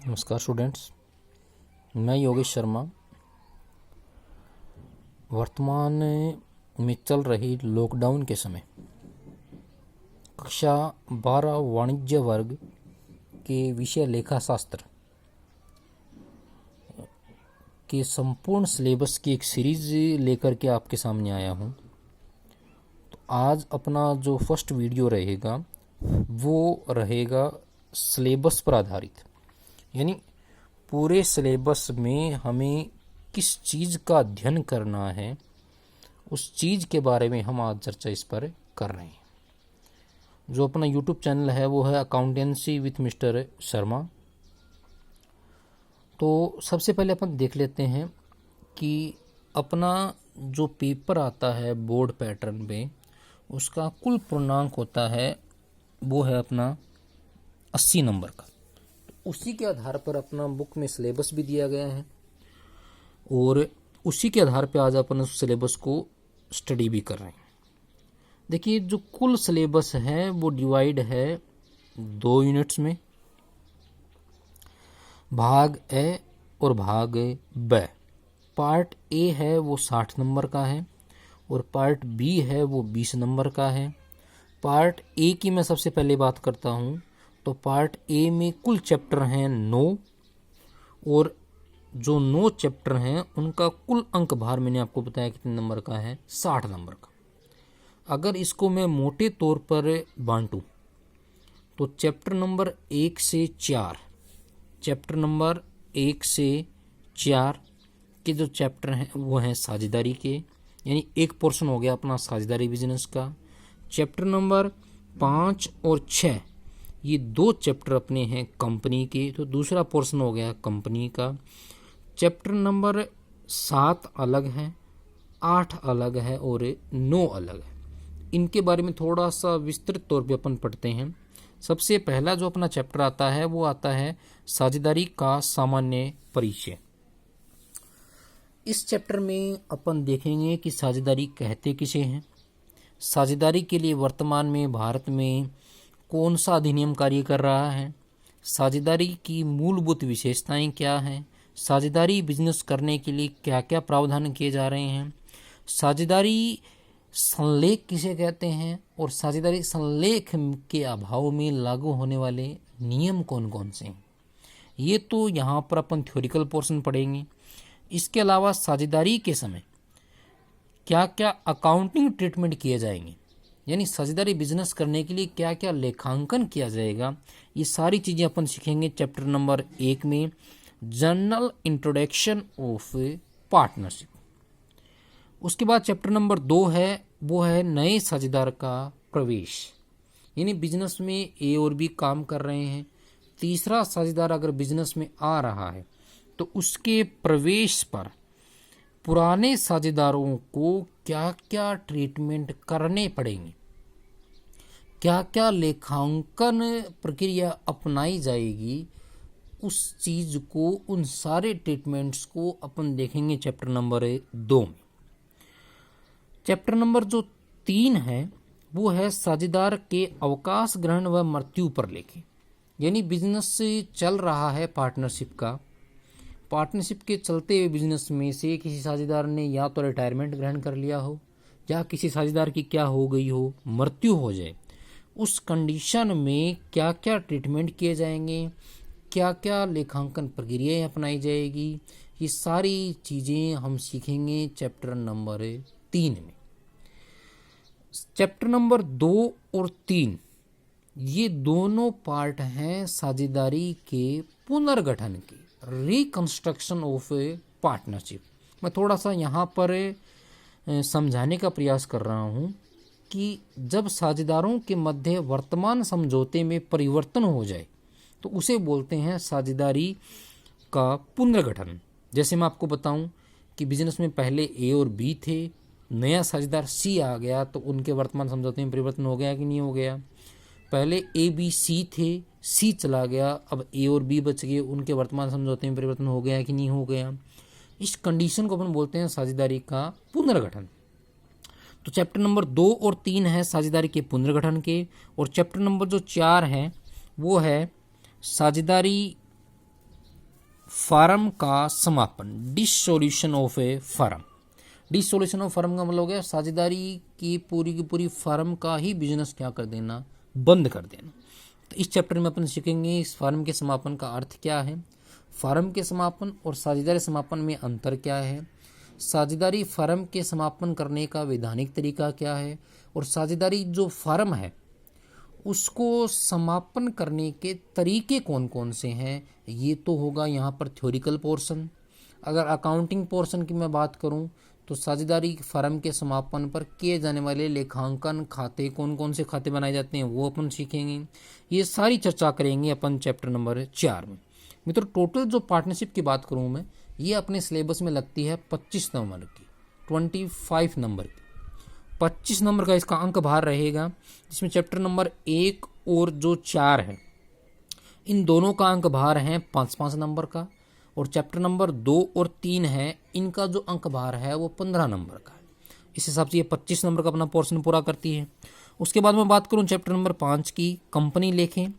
नमस्कार स्टूडेंट्स, मैं योगेश शर्मा। वर्तमान में चल रही लॉकडाउन के समय कक्षा 12 वाणिज्य वर्ग के विषय लेखाशास्त्र के संपूर्ण सिलेबस की एक सीरीज लेकर के आपके सामने आया हूं। तो आज अपना जो फर्स्ट वीडियो रहेगा वो रहेगा सिलेबस पर आधारित, यानी पूरे सिलेबस में हमें किस चीज़ का अध्ययन करना है उस चीज़ के बारे में हम आज चर्चा इस पर कर रहे हैं। जो अपना यूट्यूब चैनल है वो है अकाउंटेंसी विथ मिस्टर शर्मा। तो सबसे पहले अपन देख लेते हैं कि अपना जो पेपर आता है बोर्ड पैटर्न पे उसका कुल पूर्णांक होता है वो है अपना 80 नंबर का। उसी के आधार पर अपना बुक में सिलेबस भी दिया गया है और उसी के आधार पर आज अपन उस सिलेबस को स्टडी भी कर रहे हैं। देखिए, जो कुल सिलेबस है वो डिवाइड है 2 यूनिट्स में, भाग ए और भाग ब। पार्ट ए है वो 60 नंबर का है और पार्ट बी है वो 20 नंबर का है। पार्ट ए की मैं सबसे पहले बात करता हूँ तो पार्ट ए में कुल चैप्टर हैं 9 और जो 9 चैप्टर हैं उनका कुल अंक भार मैंने आपको बताया कितने नंबर का है, 60 नंबर का। अगर इसको मैं मोटे तौर पर बांटूं तो चैप्टर नंबर 1 से 4 के जो चैप्टर हैं वो हैं साझेदारी के, यानी एक पोर्शन हो गया अपना साझेदारी बिजनेस का। चैप्टर नंबर 5 और 6 ये 2 चैप्टर अपने हैं कंपनी के, तो दूसरा पोर्शन हो गया कंपनी का। चैप्टर नंबर 7 अलग है, 8 अलग है और 9 अलग है। इनके बारे में थोड़ा सा विस्तृत तौर पे अपन पढ़ते हैं। सबसे पहला जो अपना चैप्टर आता है वो आता है साझेदारी का सामान्य परिचय। इस चैप्टर में अपन देखेंगे कि साझेदारी कहते किसे हैं, साझेदारी के लिए वर्तमान में भारत में कौन सा अधिनियम कार्य कर रहा है, साझेदारी की मूलभूत विशेषताएं क्या हैं, साझेदारी बिजनेस करने के लिए क्या क्या प्रावधान किए जा रहे हैं, साझेदारी संलेख किसे कहते हैं और साझेदारी संलेख के अभाव में लागू होने वाले नियम कौन कौन से हैं। ये तो यहाँ पर अपन थ्योरिकल पोर्शन पढ़ेंगे। इसके अलावा साझेदारी के समय क्या क्या अकाउंटिंग ट्रीटमेंट किए जाएंगे, यानी साझेदारी बिजनेस करने के लिए क्या क्या लेखांकन किया जाएगा, ये सारी चीज़ें अपन सीखेंगे चैप्टर नंबर 1 में, जनरल इंट्रोडक्शन ऑफ पार्टनरशिप। उसके बाद चैप्टर नंबर 2 है वो है नए साझेदार का प्रवेश, यानी बिजनेस में ए और बी काम कर रहे हैं, तीसरा साझेदार अगर बिजनेस में आ रहा है तो उसके प्रवेश पर पुराने साझेदारों को क्या क्या ट्रीटमेंट करने पड़ेंगे, क्या क्या लेखांकन प्रक्रिया अपनाई जाएगी, उस चीज को, उन सारे ट्रीटमेंट्स को अपन देखेंगे चैप्टर नंबर 2 में। चैप्टर नंबर जो 3 है वो है साझेदार के अवकाश ग्रहण व मृत्यु पर लेके, यानी बिजनेस से चल रहा है पार्टनरशिप का, पार्टनरशिप के चलते हुए बिजनेस में से किसी साझेदार ने या तो रिटायरमेंट ग्रहण कर लिया हो या किसी साझेदार की क्या हो गई हो, मृत्यु हो जाए, उस कंडीशन में क्या क्या ट्रीटमेंट किए जाएंगे, क्या क्या लेखांकन प्रक्रियाएं अपनाई जाएगी, ये सारी चीज़ें हम सीखेंगे चैप्टर नंबर 3 में। चैप्टर नंबर 2 और 3 ये दोनों पार्ट हैं साझेदारी के पुनर्गठन के, रिकंस्ट्रक्शन ऑफ पार्टनरशिप। मैं थोड़ा सा यहाँ पर समझाने का प्रयास कर रहा हूँ कि जब साझेदारों के मध्य वर्तमान समझौते में परिवर्तन हो जाए तो उसे बोलते हैं साझेदारी का पुनर्गठन। जैसे मैं आपको बताऊं कि बिजनेस में पहले ए और बी थे, नया साझेदार सी आ गया तो उनके वर्तमान समझौते में परिवर्तन हो गया कि नहीं हो गया। पहले ए बी सी थे, सी चला गया, अब ए और बी बच गए, उनके वर्तमान समझौते में परिवर्तन हो गया कि नहीं हो गया। इस कंडीशन को अपन बोलते हैं साझेदारी का पुनर्गठन। तो चैप्टर नंबर 2 और 3 है साझेदारी के पुनर्गठन के, और चैप्टर नंबर जो 4 है वो है साझेदारी फर्म का समापन, dissolution of A firm. Dissolution of firm का मतलब हो गया साझेदारी की पूरी फर्म का ही बिजनेस क्या कर देना, बंद कर देना। तो इस चैप्टर में अपन सीखेंगे इस फर्म के समापन का अर्थ क्या है, फर्म के समापन और साझेदारी समापन में अंतर क्या है, साझेदारी फर्म के समापन करने का वैधानिक तरीका क्या है, और साझेदारी जो फर्म है उसको समापन करने के तरीके कौन कौन से हैं। ये तो होगा यहाँ पर थ्योरिकल पोर्शन। अगर अकाउंटिंग पोर्शन की मैं बात करूँ तो साझेदारी फर्म के समापन पर किए जाने वाले लेखांकन खाते, कौन कौन से खाते बनाए जाते हैं वो अपन सीखेंगे। ये सारी चर्चा करेंगे अपन चैप्टर नंबर 4 में। मित्रों टोटल जो पार्टनरशिप की बात करूँ मैं, ये अपने सिलेबस में लगती है 25 नंबर की, 25 नंबर की। 25 नंबर का इसका अंक भार रहेगा, जिसमें चैप्टर नंबर 1 और जो 4 है इन दोनों का अंक भार है 5-5 नंबर का, और चैप्टर नंबर 2 और 3 है इनका जो अंक भार है वो 15 नंबर का है। इस हिसाब से ये 25 नंबर का अपना पोर्शन पूरा करती है। उसके बाद मैं बात करूं चैप्टर नंबर 5 की, कंपनी लेखें।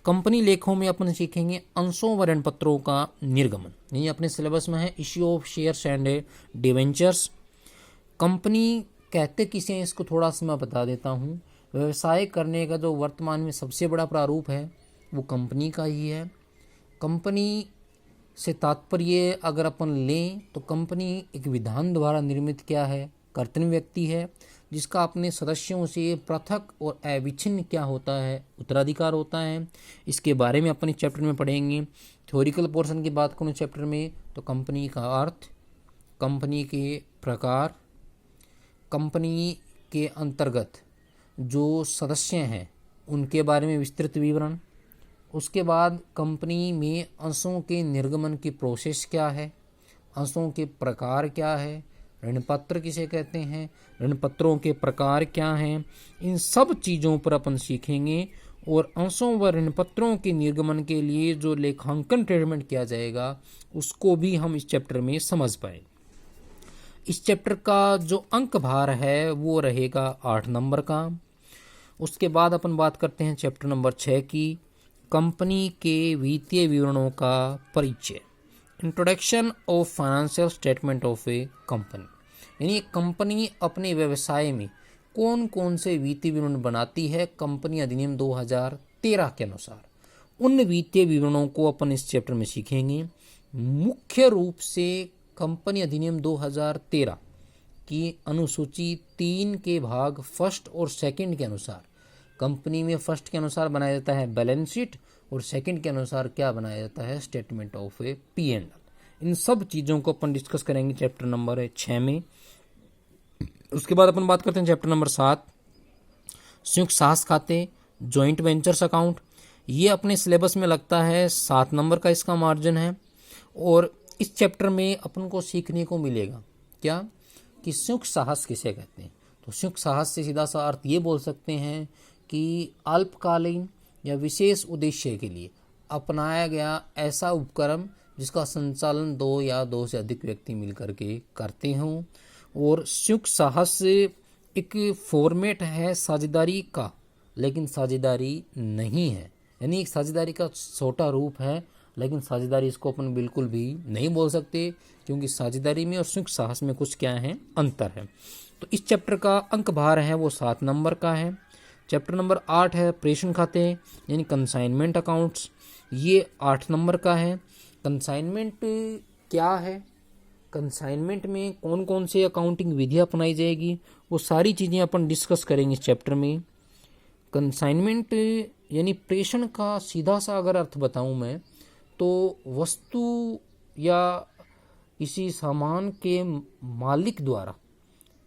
कंपनी लेखों में अपन सीखेंगे अंशों व ऋण पत्रों का निर्गमन। ये अपने सिलेबस में है, issue of shares and debentures. Company कहते किसे हैं इसको थोड़ा सा मैं बता देता हूँ। व्यवसाय करने का जो वर्तमान में सबसे बड़ा प्रारूप है वो कंपनी का ही है। कंपनी से तात्पर्य अगर अपन लें तो कंपनी एक विधान द्वारा निर्मित क्या है, कर्तव्य व्यक्ति है, जिसका अपने सदस्यों से पृथक और अविच्छिन्न क्या होता है, उत्तराधिकार होता है। इसके बारे में अपन इस चैप्टर में पढ़ेंगे। थ्योरिकल पोर्शन की बात करूँ चैप्टर में तो कंपनी का अर्थ, कंपनी के प्रकार, कंपनी के अंतर्गत जो सदस्य हैं उनके बारे में विस्तृत विवरण। उसके बाद कंपनी में अंशों के निर्गमन की प्रोसेस क्या है, अंशों के प्रकार क्या है, ऋणपत्र किसे कहते हैं, ऋणपत्रों के प्रकार क्या हैं, इन सब चीज़ों पर अपन सीखेंगे। और अंशों व ऋणपत्रों के निर्गमन के लिए जो लेखांकन ट्रीटमेंट किया जाएगा उसको भी हम इस चैप्टर में समझ पाए। इस चैप्टर का जो अंक भार है वो रहेगा 8 नंबर का। उसके बाद अपन बात करते हैं चैप्टर नंबर 6 की, कंपनी के वित्तीय विवरणों का परिचय, introduction of financial statement of A company. यानी कंपनी अपने व्यवसाय में कौन कौन से वित्तीय विवरण बनाती है कंपनी अधिनियम 2013 के अनुसार, उन वित्तीय विवरणों को अपन इस चैप्टर में सीखेंगे। मुख्य रूप से कंपनी अधिनियम 2013 की अनुसूची 3 के भाग फर्स्ट और सेकंड के अनुसार कंपनी में फर्स्ट के अनुसार बनाया जाता है बैलेंस शीट और सेकंड के अनुसार क्या बनाया जाता है, स्टेटमेंट ऑफ ए P&L। इन सब चीज़ों को अपन डिस्कस करेंगे चैप्टर नंबर 6 में। उसके बाद अपन बात करते हैं चैप्टर नंबर 7, संयुक्त साहस खाते, जॉइंट वेंचर्स अकाउंट। ये अपने सिलेबस में लगता है 7 नंबर का इसका मार्जिन है। और इस चैप्टर में अपन को सीखने को मिलेगा क्या कि संयुक्त साहस किसे कहते हैं। तो संयुक्त साहस से सीधा सा अर्थ ये बोल सकते हैं कि अल्पकालीन या विशेष उद्देश्य के लिए अपनाया गया ऐसा उपक्रम जिसका संचालन 2 या 2 से अधिक व्यक्ति मिलकर के करते हों। और संयुक्त साहस एक फॉर्मेट है साझेदारी का, लेकिन साझेदारी नहीं है, यानी एक साझेदारी का छोटा रूप है, लेकिन साझेदारी इसको अपन बिल्कुल भी नहीं बोल सकते, क्योंकि साझेदारी में और संयुक्त साहस में कुछ क्या है, अंतर है। तो इस चैप्टर का अंक भार है वो 7 नंबर का है। चैप्टर नंबर 8 है प्रेषण खाते यानी कंसाइनमेंट अकाउंट्स, ये 8 नंबर का है। कंसाइनमेंट क्या है, कंसाइनमेंट में कौन कौन से अकाउंटिंग विधियाँ अपनाई जाएगी, वो सारी चीज़ें अपन डिस्कस करेंगे इस चैप्टर में। कंसाइनमेंट यानी प्रेषण का सीधा सा अगर अर्थ बताऊं मैं तो वस्तु या किसी सामान के मालिक द्वारा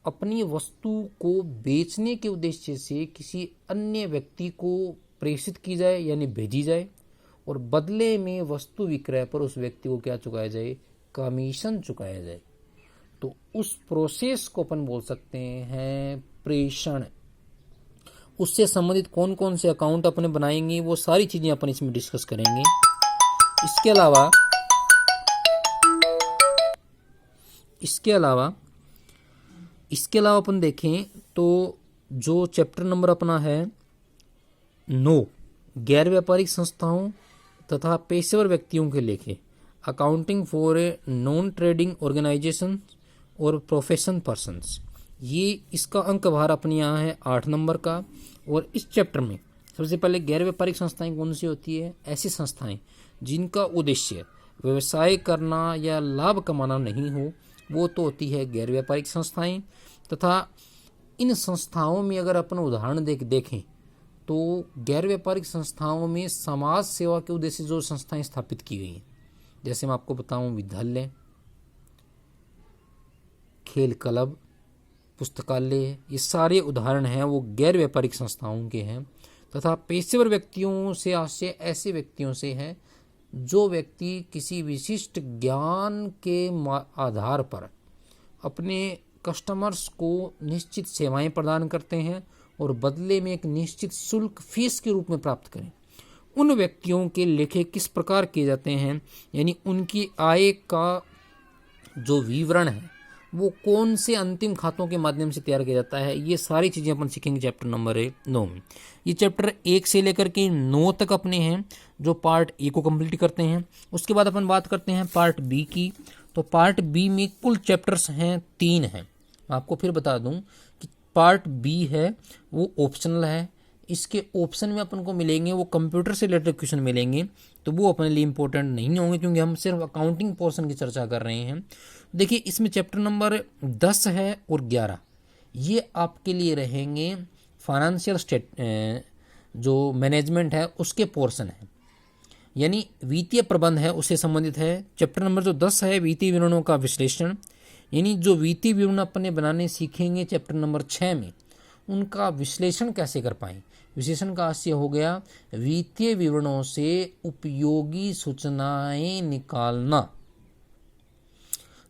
अपनी वस्तु को बेचने के उद्देश्य से किसी अन्य व्यक्ति को प्रेषित की जाए यानी भेजी जाए, और बदले में वस्तु विक्रय पर उस व्यक्ति को क्या चुकाया जाए, कमीशन चुकाया जाए। तो उस प्रोसेस को अपन बोल सकते हैं प्रेषण। उससे संबंधित कौन कौन से अकाउंट अपने बनाएंगे वो सारी चीजें अपन इसमें डिस्कस करेंगे। इसके अलावा अपन देखें तो जो चैप्टर नंबर अपना है 9, गैर व्यापारिक संस्थाओं तथा पेशेवर व्यक्तियों के लेखे, accounting for non trading organisation और प्रोफेशन पर्सन्स, ये इसका अंक भार अपने यहाँ है 8 नंबर का। और इस चैप्टर में सबसे पहले गैर व्यापारिक संस्थाएं कौन सी होती है? ऐसी संस्थाएं जिनका उद्देश्य व्यवसाय करना या लाभ कमाना नहीं हो, वो तो होती है गैर व्यापारिक संस्थाएं। तथा इन संस्थाओं में अगर अपन उदाहरण देखें तो गैर व्यापारिक संस्थाओं में समाज सेवा के उद्देश्य जो संस्थाएं स्थापित की गई हैं, जैसे मैं आपको बताऊं विद्यालय, खेल क्लब, पुस्तकालय, ये सारे उदाहरण हैं वो गैर व्यापारिक संस्थाओं के हैं। तथा पेशेवर व्यक्तियों से ऐसे व्यक्तियों से हैं जो व्यक्ति किसी विशिष्ट ज्ञान के आधार पर अपने कस्टमर्स को निश्चित सेवाएं प्रदान करते हैं और बदले में एक निश्चित शुल्क फीस के रूप में प्राप्त करें। उन व्यक्तियों के लेखे किस प्रकार किए जाते हैं, यानी उनकी आय का जो विवरण है वो कौन से अंतिम खातों के माध्यम से तैयार किया जाता है, ये सारी चीज़ें अपन सीखेंगे चैप्टर नंबर 9 में। ये चैप्टर 1 से लेकर के 9 तक अपने हैं जो पार्ट ए को कंप्लीट करते हैं। उसके बाद अपन बात करते हैं पार्ट बी की। तो पार्ट बी में कुल चैप्टर्स हैं 3 हैं। आपको फिर बता दूं कि पार्ट बी है वो ऑप्शनल है। इसके ऑप्शन में अपन को मिलेंगे वो कंप्यूटर से रिलेटेड क्वेश्चन मिलेंगे, तो वो अपने लिए इंपॉर्टेंट नहीं होंगे क्योंकि हम सिर्फ अकाउंटिंग पोर्शन की चर्चा कर रहे हैं। देखिए इसमें चैप्टर नंबर 10 है और 11 ये आपके लिए रहेंगे फाइनेंशियल जो मैनेजमेंट है उसके पोर्शन है, यानी वित्तीय प्रबंध है उससे संबंधित है। चैप्टर नंबर जो 10 है वित्तीय विवरणों का विश्लेषण, यानी जो वित्तीय विवरण अपने बनाने सीखेंगे चैप्टर नंबर 6 में, उनका विश्लेषण कैसे कर पाएं। विश्लेषण का आशय हो गया वित्तीय विवरणों से उपयोगी सूचनाएं निकालना,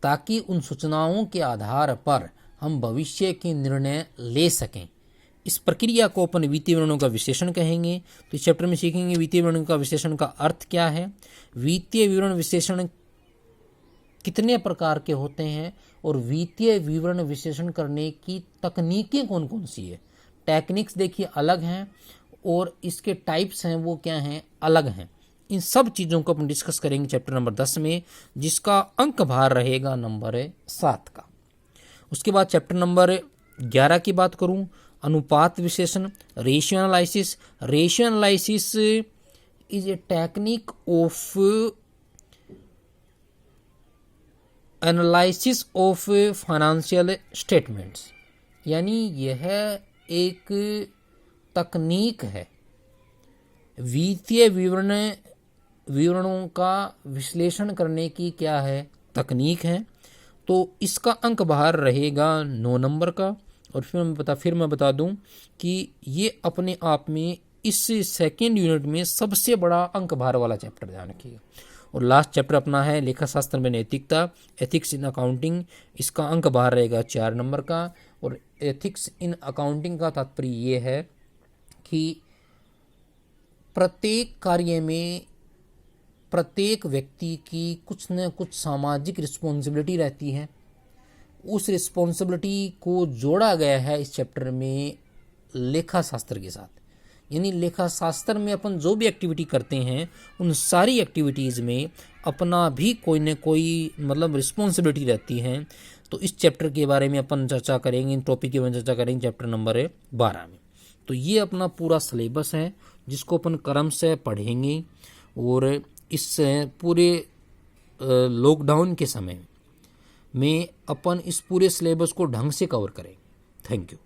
ताकि उन सूचनाओं के आधार पर हम भविष्य के निर्णय ले सकें। इस प्रक्रिया को अपन वित्तीय विवरणों का विश्लेषण कहेंगे। तो इस चैप्टर में सीखेंगे वित्तीय विवरण का विश्लेषण का अर्थ क्या है, वित्तीय विवरण विश्लेषण कितने प्रकार के होते हैं और वित्तीय विवरण विश्लेषण करने की तकनीकें कौन कौन सी है। टेक्निक्स देखिए अलग हैं और इसके टाइप्स हैं वो क्या हैं, अलग हैं। इन सब चीज़ों को अपन डिस्कस करेंगे चैप्टर नंबर 10 में, जिसका अंक भार रहेगा नंबर 7 का। उसके बाद चैप्टर नंबर 11 की बात करूं, अनुपात विश्लेषण, ratio analysis. Ratio analysis is a technique of analysis of financial statements, यानी यह एक तकनीक है वित्तीय विवरणों का विश्लेषण करने की, क्या है, तकनीक है। तो इसका अंक भार रहेगा 9 नंबर का। और फिर मैं बता दूं कि ये अपने आप में इस सेकेंड यूनिट में सबसे बड़ा अंक भार वाला चैप्टर, ध्यान रखिएगा। और लास्ट चैप्टर अपना है लेखा शास्त्र में नैतिकता, एथिक्स इन अकाउंटिंग। इसका अंक भार रहेगा 4 नंबर का। और एथिक्स इन अकाउंटिंग का तात्पर्य ये है कि प्रत्येक कार्य में प्रत्येक व्यक्ति की कुछ न कुछ सामाजिक रिस्पॉन्सिबिलिटी रहती है। उस रिस्पॉन्सिबिलिटी को जोड़ा गया है इस चैप्टर में लेखा शास्त्र के साथ, यानी लेखा शास्त्र में अपन जो भी एक्टिविटी करते हैं उन सारी एक्टिविटीज़ में अपना भी कोई न कोई मतलब रिस्पॉन्सिबिलिटी रहती है। तो इस चैप्टर के बारे में अपन चर्चा करेंगे, इन टॉपिक के बारे में चर्चा करेंगे चैप्टर नंबर 12 में। तो ये अपना पूरा सिलेबस है जिसको अपन क्रम से पढ़ेंगे और इस पूरे लॉकडाउन के समय में अपन इस पूरे सिलेबस को ढंग से कवर करेंगे। Thank you.